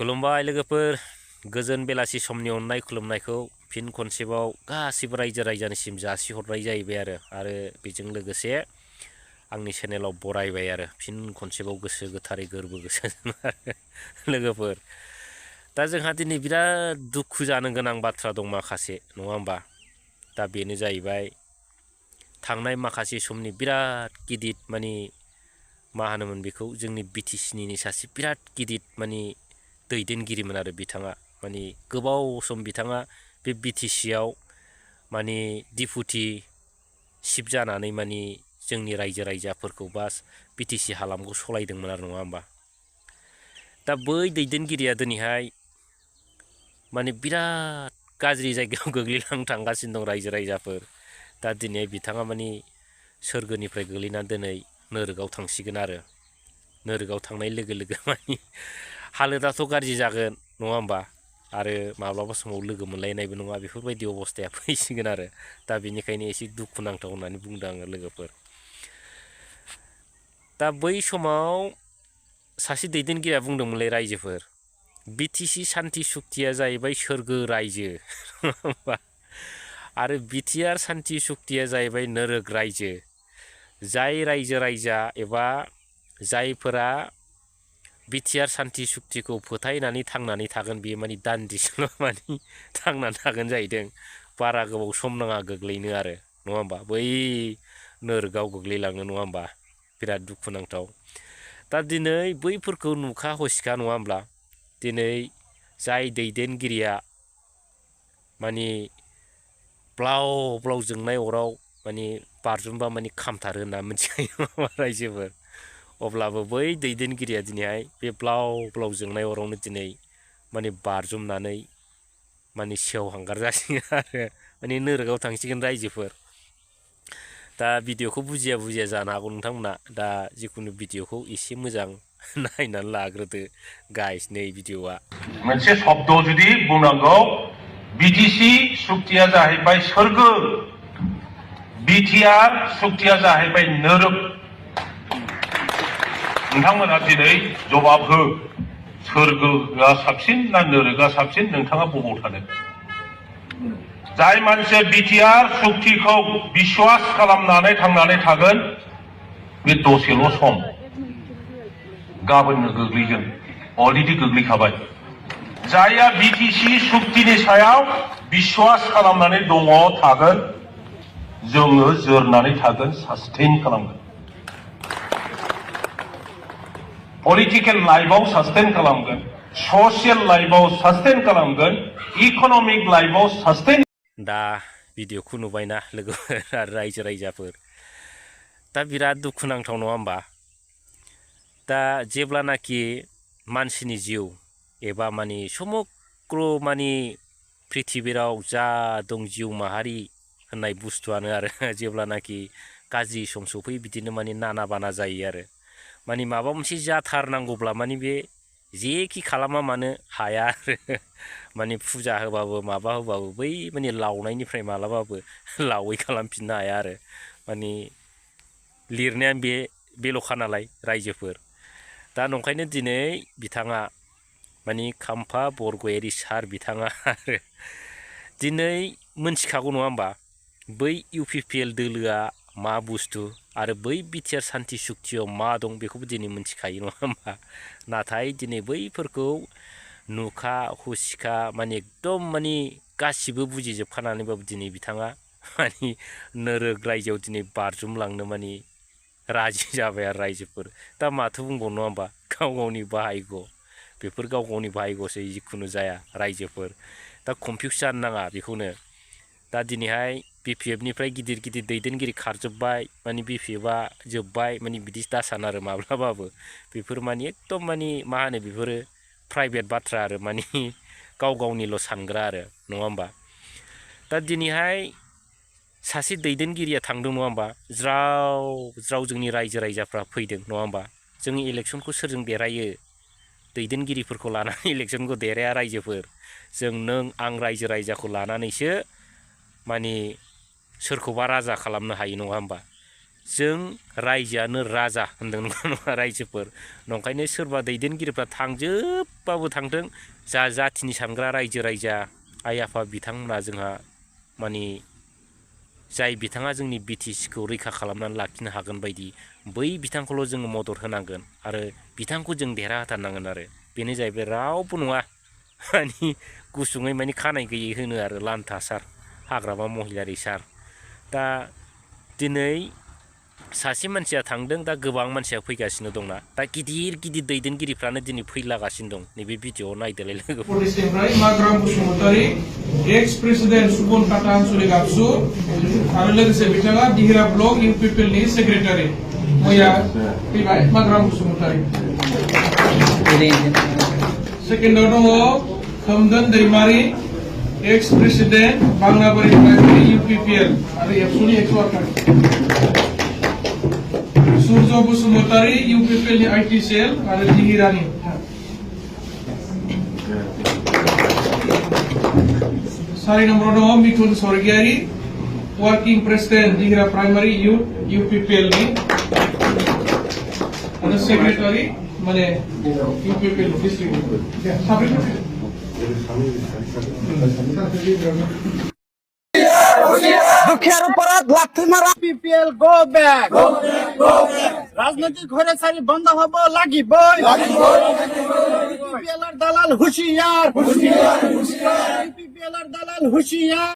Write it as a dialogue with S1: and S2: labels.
S1: खुलुमबाय लोगोफोर गोजोन बेलासि समनि अननाय खुलुमनायखौ फिन खनसेबाव गासिबो रायजो राजानिसिम जासिहरनाय जाहैबाय आरो बेजों लोगोसे आंनि चेनेलाव बरायबाय आरो फिन खनसेबाव गोसो गोथारै गोरबो गोसो लोगोफोर दा जोंहा दिनै बिराद दुखु जानो गोनां बाथ्रा दं माखासे नङा होमबा दा बेनो जाहैबाय थांनाय माखासे समनि बिराद गिदिर माने मा होनोमोन बेखौ जोंनि बिटिसिनि सासे बिराद गिदिर माने दैदेनगिरिमोन आरो बिथाङा माने गोबाव सम बिथाङा बे बिटिसिआव माने डिपुटि चिफ जानानै माने जोंनि रायजो राजाफोरखौ बा बिटिसि हालामखौ सलायदोंमोन आरो नङा होमबा दा बै दैदेनगिरिया दिनैहाय माने बिराद गाज्रि जायगायाव गोग्लैलांनो थांगासिनो दं रायजो राजाफोर दा दिनै बिथाङा माने सोरगोनिफ्राय गोग्लैना दिनै नोरगआव थांसिगोन आरो नोरगआव थांनाय लोगो लोगो माने हालोदाथ' गाज्रि जागोन नङा होमबा आरो माब्लाबा समाव लोगो मोनलायनायबो नङा बेफोरबायदि अबस्थाया फैसिगोन आरो दा बेनिखायनो एसे दुखुनांथाव होननानै बुंदों आङो लोगोफोर दा बै समाव सासे दैदेनगिरिया बुंदोंमोनलै रायजोफोर बिटिसि सान्ति सुक्तिया जाहैबाय सोरगो रायजो नङा होमबा आरो बिटिआर सान्ति सुक्तिया जाहैबाय नोरोग रायजो जाय रायजो राजा एबा जायफोरा बिटिआर सान्ति सुक्तिखौ फोथायनानै थांनानै थागोन बेयो माने दान्दिसेल' माने थांनानै थागोन जाहैदों बारा गोबाव सम नाङा गोग्लैनो आरो नङा होमबा बै नोरगआव गोग्लैलांनो नङा होमबा बिराद दुखुनांथाव दा दिनै बैफोरखौ नुखा हसिखा नङा होमब्ला दिनै जाय दैदेनगिरिया माने ब्लाव ब्लाव जोंनाय अराव माने बारजुमबा माने खामथारो होनना मिथिखायो नङा रायजोफोर अब्लाबो बै दैदेनगिरिया दिनैहाय बे ब्लाव ब्लाव जोंनाय अरावनो दिनै माने बारजुमनानै माने सेवहांगार जासिगोन आरो माने नोरगआव थांसिगोन रायजोफोर दा भिडिअखौ बुजिया जानो हागौ नोंथांमोना दा जिखुनु भिडिअखौ एसे मोजां नायनानै लाग्रोदो गाइस नै भिडिअआ
S2: मोनसे शब्द जुदि बुंनांगौ बिटिसि सुक्तिया जाहैबाय सोरगो बिटिआर सुक्तिया जाहैबाय नोरोग नोंथांमोना दिनै जवाब हो सोरगोआ साबसिन ना नोरोगा साबसिन नोंथाङा बबाव थानो जाय मानसिया बिटिआर सुक्तिखौ बिश्वास खालामनानै थांनानै थागोन बे दसेल' सम गाबोननो गोग्लैगोन अलरेडि गोग्लैखाबाय जायहा बिटिसि सुक्तिनि सायाव बिश्वास खालामनानै दङ थागोन जोङो जोरनानै थागोन सास्टेइन खालामगोन पलिटिकेल लाइफआव सास्टेइन खालामगोन ससियेल लाइफआव सास्टेइन खालामगोन इक'नमिक लाइफआव सास्टेइन
S1: दा भिडिअखौ नुबायना लोगोफोर आरो रायजो राजाफोर दा बिराद दुखुनांथाव नङा होमबा दा जेब्लानाखि मानसिनि जिउ एबा माने समग्र माने प्रिथिबिराव जा दं जिउ माहारि होननाय बुस्थुआनो आरो जेब्लानाखि गाज्रि सम सफैयो बिदिनो माने नाना बाना जायो आरो माने माबा मोनसे जाथारनांगौब्ला माने बे जेखि खालामा मानो हाया आरो माने फुजा होबाबो माबा होबाबो बै माने लावनायनिफ्राय मालाबाबो लावै खालामफिननो हाया आरो माने लिरनाया बेल'खा नालाय रायजोफोर दा नंखायनो दिनै बिथाङा माने खाम्फा बरगयारि सार बिथाङा आरो दिनै मोनथिखागौ नङा होमबा बै इउपिपिएल दोलोआ मा बुस्थु आरो बै बिटिआर सान्ति सुक्तियाव मा दं बेखौबो दिनै मोनथिखायो नङा होमबा नाथाय दिनै बैफोरखौ नुखा हुसिखा माने एकदम माने गासिबो बुजिजोबखानानैबाबो दिनै बिथाङा माने नोरोग रायजोआव दिनै बारजुमलांनो माने राजि जाबाय आरो रायजोफोर दा माथो बुंबावनो नङा होमबा गाव गावनि भाग्य बेफोर गाव गावनि भाग्यसो जिखुनु जाया रायजोफोर दा कनफिउस जानो नाङा बेखौनो दा दिनैहाय बिपिएफनिफ्राय गिदिर गिदिर दैदेनगिरि खारजोब्बाय माने बिपिएफआ जोब्बाय माने बिदि दासान आरो माब्लाबाबो बेफोर माने एकदम माने मा होनो बेफोरो प्राइभेट बाथ्रा आरो माने गाव गावनिल' सानग्रा आरो नङा होमबा दा दिनैहाय सासे दैदेनगिरिया थांदों नङा होमबा ज्राव ज्राव जोंनि रायजो राजाफ्रा फैदों नङा होमबा जोंनि इलेक्सनखौ सोरजों देरहायो दैदेनगिरिफोरखौ लानानै इलेक्सनखौ देरहाया रायजोफोर जों नों आं रायजो राजाखौ लानानैसो माने सोरखौबा राजा खालामनो हायो नङा होमबा जों रायजोआनो राजा होनदों नङा रायजोफोर नंखायनो सोरबा दैदेनगिरिफ्रा थांजोबबाबो थांथों जा जाथिनि सानग्रा रायजो राजा आइ आफा बिथांमोना जोंहा माने जाय बिथाङा जोंनि बिटिसिखौ रैखा खालामनानै लाखिनो हागोन बायदि बै बिथांखौल' जोङो मदद होनांगोन आरो बिथांखौ जों देरहाहोथारनांगोन आरो बेनो जाहैबाय रावबो नङा माने गुसुङै माने खानाय गैयै होनो आरो लान्था सार हाग्रामा महिलारि सार दा दिनै सासे मानसिया थांदों दा गोबां मानसिया फैगासिनो दंना दा गिदिर गिदिर दैदेनगिरिफ्रानो दिनै फैलागासिनो दं नैबे भिडिअ'आव नायदोलाय लोगो
S3: प्रदेशनिफ्राय माग्राम बसुमतारी एक्स प्रेसिडेन्ट सुबन टाटा आनसलिक आबसु आरो लोगोसे बिथाङा दिहिरा ब्लक इउपिपिएलनि सेक्रेटारि मैया फैबाय माग्राम बसुमतारी सेकेन्डआव दङ खोमदोन दैमारि एक्स प्रेसिडेन्ट बांलाबारि प्राइमारि इउपिपिएल आरो एबसुनि एक्स वार्कार सूर्य बसुमतारी इउपिपिएलनि आइटि सेल आरो दिहिरानि 4 नम्बराव दङ मिथुन स्वर्गियारि वर्किं प्रेसिडेन्ट दिहिरा प्राइमारि इउथ इउपिपिएलनि आरो सेक्रेटारि माने इउपिपिएल डिस्ट्रिक्ट साब्रै
S4: দুঃখের অপরাধ লাথি মারা পিপিএল গো ব্যাক রাজনৈতিক ঘরেসারি বন্ধ হব লাগিবই পিপিএল এর দালাল হুঁশিয়ার পিপিএল এর দালাল হুঁশিয়ার